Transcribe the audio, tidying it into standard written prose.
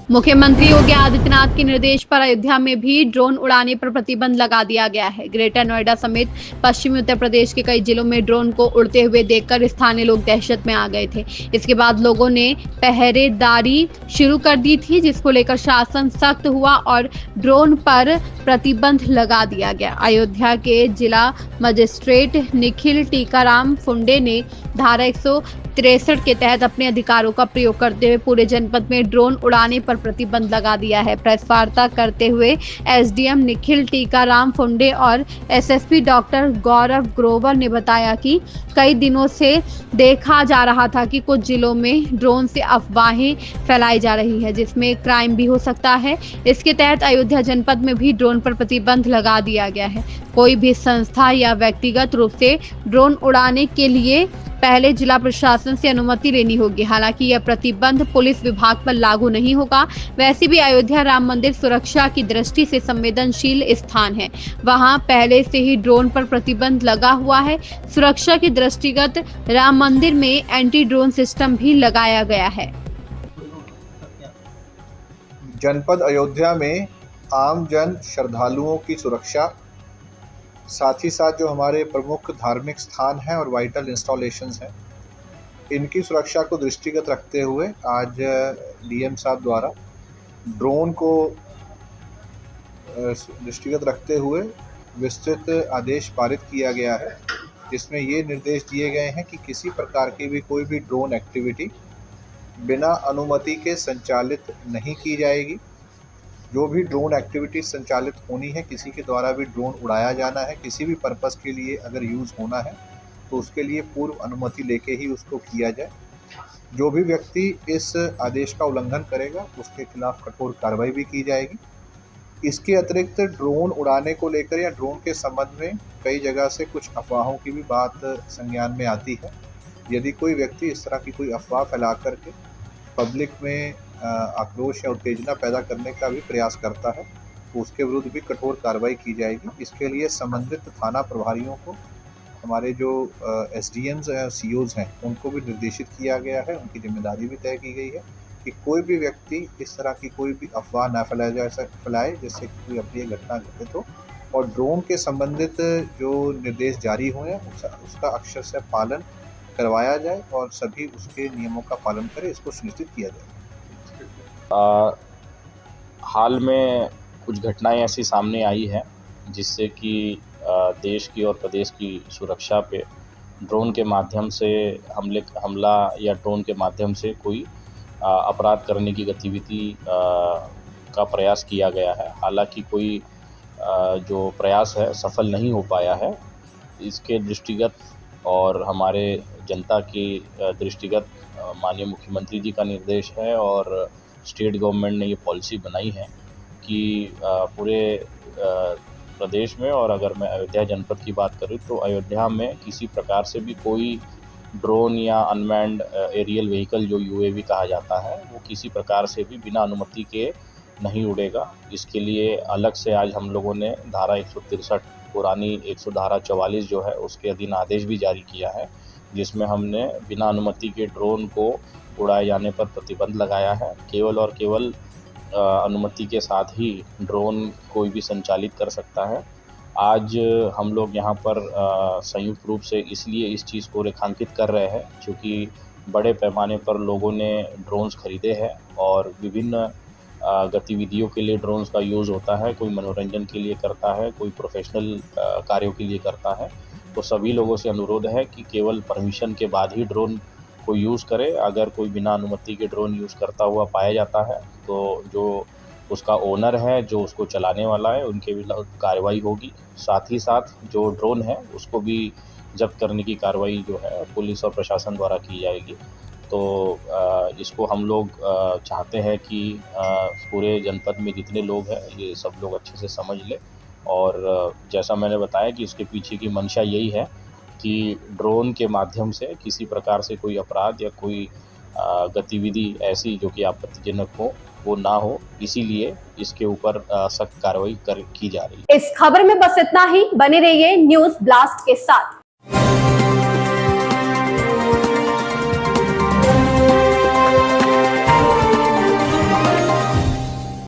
मुख्यमंत्री योगी आदित्यनाथ के निर्देश पर अयोध्या में भी ड्रोन उड़ाने पर प्रतिबंध लगा दिया गया है। ग्रेटर नोएडा समेत पश्चिमी उत्तर प्रदेश के कई जिलों में ड्रोन को उड़ते हुए देखकर स्थानीय लोग दहशत में आ गए थे। इसके बाद लोगों ने पहरेदारी शुरू कर दी थी, जिसको लेकर शासन सख्त हुआ और ड्रोन पर प्रतिबंध लगा दिया गया। अयोध्या के जिला मजिस्ट्रेट निखिल टीकाराम फुंडे ने धारा 163 के तहत अपने अधिकारों का प्रयोग करते हुए पूरे जनपद में ड्रोन उड़ाने पर प्रतिबंध लगा दिया है। प्रेस वार्ता करते हुए एसडीएम निखिल टीकाराम फुंडे और एसएसपी डॉक्टर गौरव ग्रोवर ने बताया कि कई दिनों से देखा जा रहा था कि कुछ जिलों में ड्रोन से अफवाहें फैलाई जा रही है, जिसमें क्राइम भी हो सकता है। इसके तहत अयोध्या जनपद में भी ड्रोन पर प्रतिबंध लगा दिया गया है। कोई भी संस्था या व्यक्तिगत रूप से ड्रोन उड़ाने के लिए पहले जिला प्रशासन से अनुमति लेनी होगी। हालांकि यह प्रतिबंध पुलिस विभाग पर लागू नहीं होगा। वैसे भी अयोध्या राम मंदिर सुरक्षा की दृष्टि से संवेदनशील स्थान है। वहां पहले से ही ड्रोन पर प्रतिबंध लगा हुआ है। सुरक्षा की दृष्टिगत राम मंदिर में एंटी ड्रोन सिस्टम भी लगाया गया है। जनपद अयोध्या में आम जन श्रद्धालुओं की सुरक्षा, साथ ही साथ जो हमारे प्रमुख धार्मिक स्थान हैं और वाइटल इंस्टॉलेशंस हैं, इनकी सुरक्षा को दृष्टिगत रखते हुए आज डीएम साहब द्वारा ड्रोन को दृष्टिगत रखते हुए विस्तृत आदेश पारित किया गया है, जिसमें ये निर्देश दिए गए हैं कि किसी प्रकार की भी कोई भी ड्रोन एक्टिविटी बिना अनुमति के संचालित नहीं की जाएगी। जो भी ड्रोन एक्टिविटी संचालित होनी है, किसी के द्वारा भी ड्रोन उड़ाया जाना है, किसी भी पर्पस के लिए अगर यूज़ होना है तो उसके लिए पूर्व अनुमति लेके ही उसको किया जाए। जो भी व्यक्ति इस आदेश का उल्लंघन करेगा उसके खिलाफ कठोर कार्रवाई भी की जाएगी। इसके अतिरिक्त ड्रोन उड़ाने को लेकर या ड्रोन के संबंध में कई जगह से कुछ अफवाहों की भी बात संज्ञान में आती है। यदि कोई व्यक्ति इस तरह की कोई अफवाह फैला करके पब्लिक में आक्रोश या उत्तेजना पैदा करने का भी प्रयास करता है तो उसके विरुद्ध भी कठोर कार्रवाई की जाएगी। इसके लिए संबंधित थाना प्रभारियों को, हमारे जो एसडीएम्स हैं, सीओज हैं, उनको भी निर्देशित किया गया है। उनकी जिम्मेदारी भी तय की गई है कि कोई भी व्यक्ति इस तरह की कोई भी अफवाह ना फैलाए जिससे कोई अप्रिय घटना घटित हो, और ड्रोन के संबंधित जो निर्देश जारी हुए हैं उसका अक्षर से पालन करवाया जाए और सभी उसके नियमों का पालन करें, इसको सुनिश्चित किया जाए। हाल में कुछ घटनाएं ऐसी सामने आई है जिससे कि देश की और प्रदेश की सुरक्षा पे ड्रोन के माध्यम से हमला या ड्रोन के माध्यम से कोई अपराध करने की गतिविधि का प्रयास किया गया है। हालांकि कोई जो प्रयास है सफल नहीं हो पाया है। इसके दृष्टिगत और हमारे जनता की दृष्टिगत माननीय मुख्यमंत्री जी का निर्देश है और स्टेट गवर्नमेंट ने ये पॉलिसी बनाई है कि पूरे प्रदेश में, और अगर मैं अयोध्या जनपद की बात करूँ तो अयोध्या में किसी प्रकार से भी कोई ड्रोन या अनमैन्ड एरियल व्हीकल जो यूएवी कहा जाता है वो किसी प्रकार से भी बिना अनुमति के नहीं उड़ेगा। इसके लिए अलग से आज हम लोगों ने धारा 163 पुरानी 100 धारा 44 जो है उसके अधीन आदेश भी जारी किया है, जिसमें हमने बिना अनुमति के ड्रोन को उड़ाए जाने पर प्रतिबंध लगाया है। केवल और केवल अनुमति के साथ ही ड्रोन कोई भी संचालित कर सकता है। आज हम लोग यहाँ पर संयुक्त रूप से इसलिए इस चीज़ को रेखांकित कर रहे हैं क्योंकि बड़े पैमाने पर लोगों ने ड्रोन्स खरीदे हैं और विभिन्न गतिविधियों के लिए ड्रोन्स का यूज़ होता है। कोई मनोरंजन के लिए करता है, कोई प्रोफेशनल कार्यों के लिए करता है। तो सभी लोगों से अनुरोध है कि केवल परमिशन के बाद ही ड्रोन को यूज़ करे। अगर कोई बिना अनुमति के ड्रोन यूज़ करता हुआ पाया जाता है तो जो उसका ओनर है, जो उसको चलाने वाला है, उनके विरुद्ध कार्रवाई होगी। साथ ही साथ जो ड्रोन है उसको भी जब्त करने की कार्रवाई जो है पुलिस और प्रशासन द्वारा की जाएगी। तो इसको हम लोग चाहते हैं कि पूरे जनपद में जितने लोग हैं ये सब लोग अच्छे से समझ लें। और जैसा मैंने बताया कि इसके पीछे की मंशा यही है कि ड्रोन के माध्यम से किसी प्रकार से कोई अपराध या कोई गतिविधि ऐसी जो कि आपत्तिजनक हो वो ना हो, इसीलिए इसके ऊपर सख्त कार्रवाई की जा रही है। इस खबर में बस इतना ही। बने रहिए न्यूज़ ब्लास्ट के साथ।